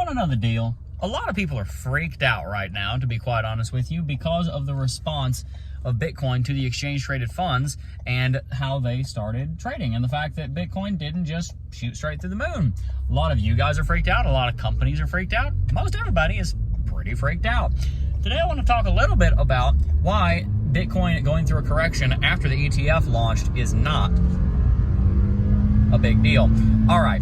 want to know the deal? A lot of people are freaked out right now, to be quite honest with you, because of the response of Bitcoin to the exchange-traded funds and how they started trading, and the fact that Bitcoin didn't just shoot straight through the moon. A lot of you guys are freaked out. A lot of companies are freaked out. Most everybody is pretty freaked out. Today I want to talk a little bit about why Bitcoin going through a correction after the ETF launched is not a big deal. All right.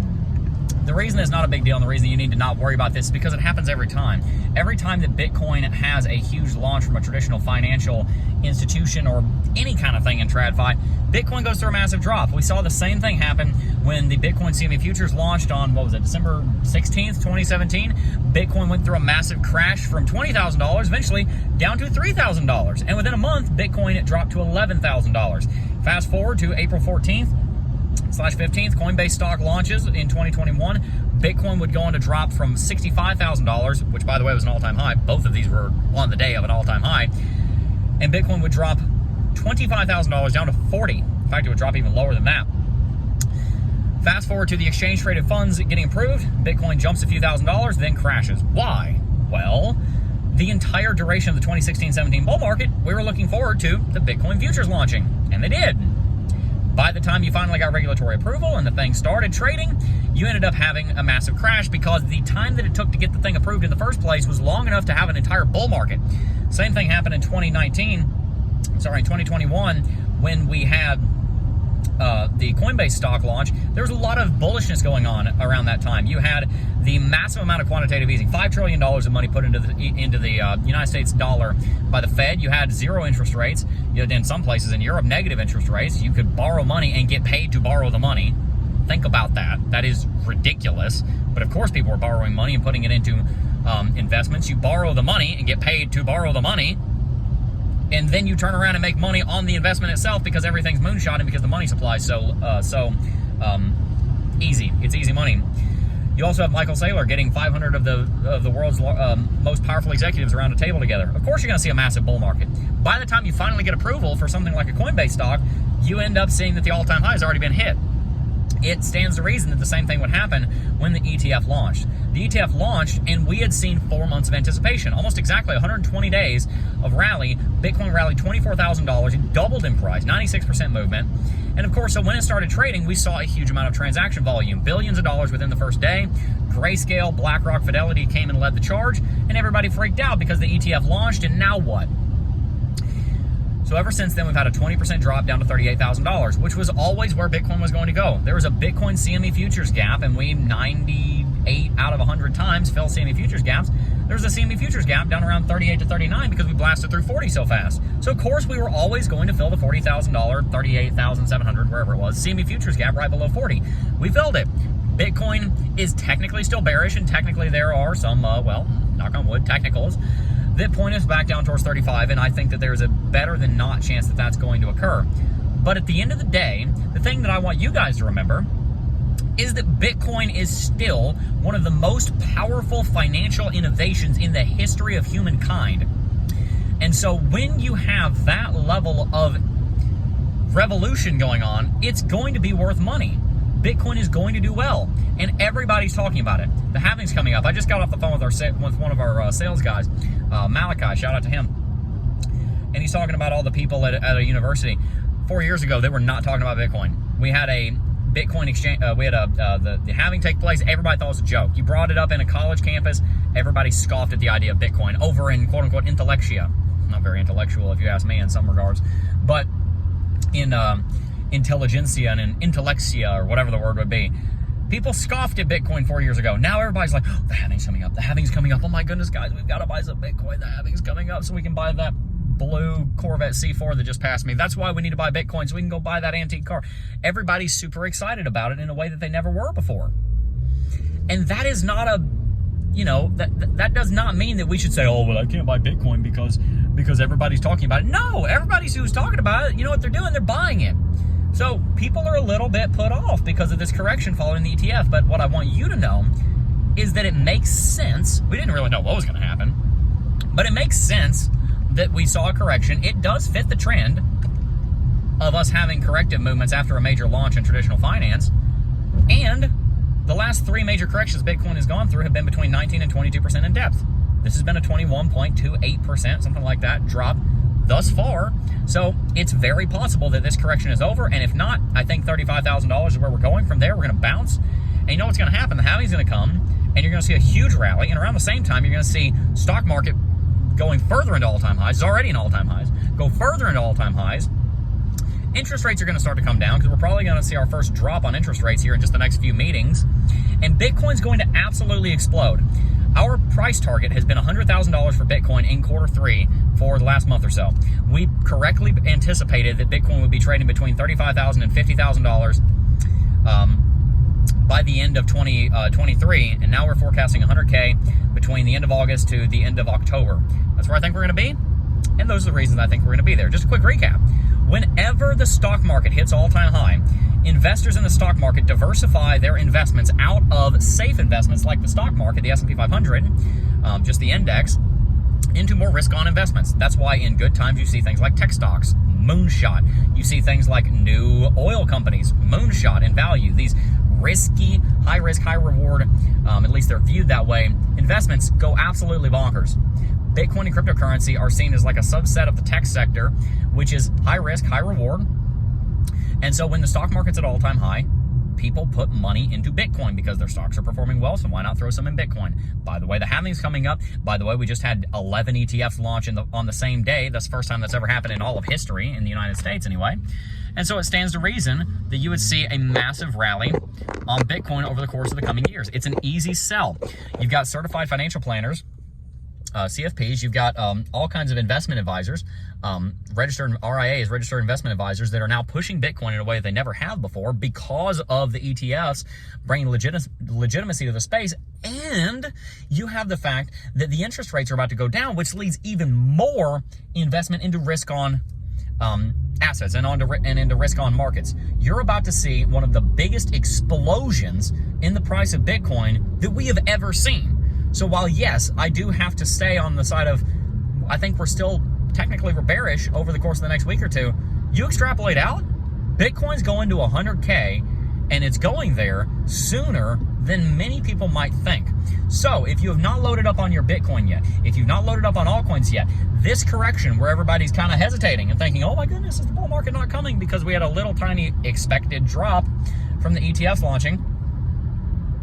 The reason it's not a big deal and the reason you need to not worry about this is because it happens every time. Every time that Bitcoin has a huge launch from a traditional financial institution or any kind of thing in TradFi, Bitcoin goes through a massive drop. We saw the same thing happen when the Bitcoin CME futures launched on, what was it, December 16th, 2017. Bitcoin went through a massive crash from $20,000 eventually down to $3,000. And within a month, Bitcoin dropped to $11,000. Fast forward to April 14th, /15th, Coinbase stock launches in 2021. Bitcoin would go on to drop from $65,000, which by the way was an all-time high. Both of these were on the day of an all-time high. And Bitcoin would drop $25,000 down to 40. In fact, it would drop even lower than that. Fast forward to the exchange-traded funds getting approved. Bitcoin jumps a few $1,000s, then crashes. Why? Well, the entire duration of the 2016-17 bull market, we were looking forward to the Bitcoin futures launching, and they did. By the time you finally got regulatory approval and the thing started trading, you ended up having a massive crash because the time that it took to get the thing approved in the first place was long enough to have an entire bull market. Same thing happened in 2021, when we had the Coinbase stock launch. There was a lot of bullishness going on around that time. You had the massive amount of quantitative easing, $5 trillion of money put into the United States dollar by the Fed. You had zero interest rates. You had, in some places in Europe, negative interest rates. You could borrow money and get paid to borrow the money. Think about that. That is ridiculous. But of course people were borrowing money and putting it into investments. You borrow the money and get paid to borrow the money. And then you turn around and make money on the investment itself because everything's moonshot and because the money supply is so easy. It's easy money. You also have Michael Saylor getting 500 of the world's most powerful executives around a table together. Of course you're going to see a massive bull market. By the time you finally get approval for something like a Coinbase stock, you end up seeing that the all-time high has already been hit. It stands to reason that the same thing would happen when the ETF launched. The ETF launched, and we had seen 4 months of anticipation, almost exactly 120 days of rally. Bitcoin rallied $24,000. It doubled in price, 96% movement. And of course, so when it started trading, we saw a huge amount of transaction volume, billions of dollars within the first day. Grayscale, BlackRock, Fidelity came and led the charge, and everybody freaked out because the ETF launched, and now what? So ever since then, we've had a 20% drop down to $38,000, which was always where Bitcoin was going to go. There was a Bitcoin CME futures gap, and we 98 out of 100 times fill CME futures gaps. There's a CME futures gap down around 38 to 39 because we blasted through 40 so fast. So of course we were always going to fill the $40,000, 38,700, wherever it was, CME futures gap right below 40. We filled it. Bitcoin is technically still bearish, and technically there are some, well, knock on wood, technicals that point us back down towards 35, and I think that there's a better than not chance that that's going to occur. But at the end of the day, the thing that I want you guys to remember is that Bitcoin is still one of the most powerful financial innovations in the history of humankind. And so when you have that level of revolution going on, it's going to be worth money. Bitcoin is going to do well, and everybody's talking about it. The halving's coming up. I just got off the phone with one of our sales guys, Malachi. Shout out to him. And he's talking about all the people at a university. 4 years ago, they were not talking about Bitcoin. We had a Bitcoin exchange. We had the halving take place. Everybody thought it was a joke. You brought it up in a college campus. Everybody scoffed at the idea of Bitcoin over in quote unquote intellectia. Not very intellectual, if you ask me, in some regards, but in intelligentsia and in intellexia, or whatever the word would be. People scoffed at Bitcoin 4 years ago. Now everybody's like, oh, the halving's coming up. The halving's coming up. Oh my goodness, guys, we've got to buy some Bitcoin. The halving's coming up so we can buy that blue Corvette C4 that just passed me. That's why we need to buy Bitcoin, so we can go buy that antique car. Everybody's super excited about it in a way that they never were before. And that is not a, you know, that does not mean that we should say, oh, well, I can't buy Bitcoin because everybody's talking about it. No, everybody who's talking about it, you know what they're doing? They're buying it. So people are a little bit put off because of this correction following the ETF. But what I want you to know is that it makes sense. We didn't really know what was going to happen, but it makes sense that we saw a correction. It does fit the trend of us having corrective movements after a major launch in traditional finance. And The last 3 major corrections Bitcoin has gone through have been between 19 and 22% in depth. This has been a 21.28%, something like that, drop thus far. So it's very possible that this correction is over. And if not, I think $35,000 is where we're going. From there, we're going to bounce. And you know what's going to happen? The halving's going to come, and you're going to see a huge rally. And around the same time, you're going to see stock market going further into all-time highs. It's already in all-time highs. Go further into all-time highs. Interest rates are going to start to come down because we're probably going to see our first drop on interest rates here in just the next few meetings. And Bitcoin's going to absolutely explode. Our price target has been $100,000 for Bitcoin in quarter 3 for the last month or so. We correctly anticipated that Bitcoin would be trading between $35,000 and $50,000 by the end of 2023, and now we're forecasting 100K between the end of August to the end of October. That's where I think we're going to be, and those are the reasons I think we're going to be there. Just a quick recap. Whenever the stock market hits all-time high, investors in the stock market diversify their investments out of safe investments like the stock market, the S&P 500, just the index, into more risk-on investments. That's why in good times you see things like tech stocks, moonshot. You see things like new oil companies, moonshot in value. These risky, high-risk, high-reward, at least they're viewed that way, investments go absolutely bonkers. Bitcoin and cryptocurrency are seen as like a subset of the tech sector, which is high risk, high reward. And so when the stock market's at all-time high, people put money into Bitcoin because their stocks are performing well, so why not throw some in Bitcoin? By the way, the halving's coming up. By the way, we just had 11 ETFs launch on the same day. That's the first time that's ever happened in all of history, in the United States anyway. And so it stands to reason that you would see a massive rally on Bitcoin over the course of the coming years. It's an easy sell. You've got certified financial planners, CFPs, you've got all kinds of investment advisors, registered RIAs, registered investment advisors that are now pushing Bitcoin in a way that they never have before because of the ETFs bringing legitimacy to the space. And you have the fact that the interest rates are about to go down, which leads even more investment into risk-on assets and into risk-on markets. You're about to see one of the biggest explosions in the price of Bitcoin that we have ever seen. So while, yes, I do have to stay on the side of, I think we're still technically bearish over the course of the next week or two, you extrapolate out, Bitcoin's going to 100K, and it's going there sooner than many people might think. So if you have not loaded up on your Bitcoin yet, if you've not loaded up on altcoins yet, this correction where everybody's kind of hesitating and thinking, oh my goodness, is the bull market not coming because we had a little tiny expected drop from the ETFs launching?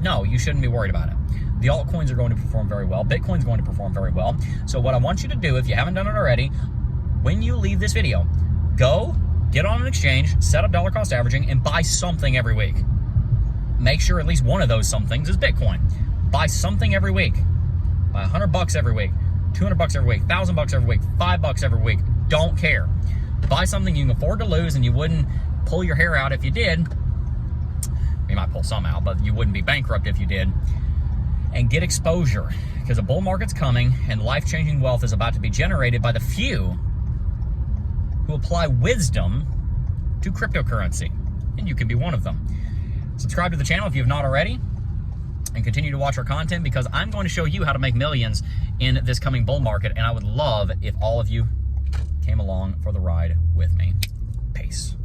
No, you shouldn't be worried about it. The altcoins are going to perform very well. Bitcoin's going to perform very well. So what I want you to do, if you haven't done it already, when you leave this video, go get on an exchange, set up dollar cost averaging, and buy something every week. Make sure at least one of those somethings is Bitcoin. Buy something every week. Buy $100 every week, $200 every week, $1,000 every week, $5 every week. Don't care. Buy something you can afford to lose, and you wouldn't pull your hair out if you did. You might pull some out, but you wouldn't be bankrupt if you did. And get exposure, because a bull market's coming and life-changing wealth is about to be generated by the few who apply wisdom to cryptocurrency, and you can be one of them. Subscribe to the channel if you have not already, and continue to watch our content, because I'm going to show you how to make millions in this coming bull market, and I would love if all of you came along for the ride with me. Peace.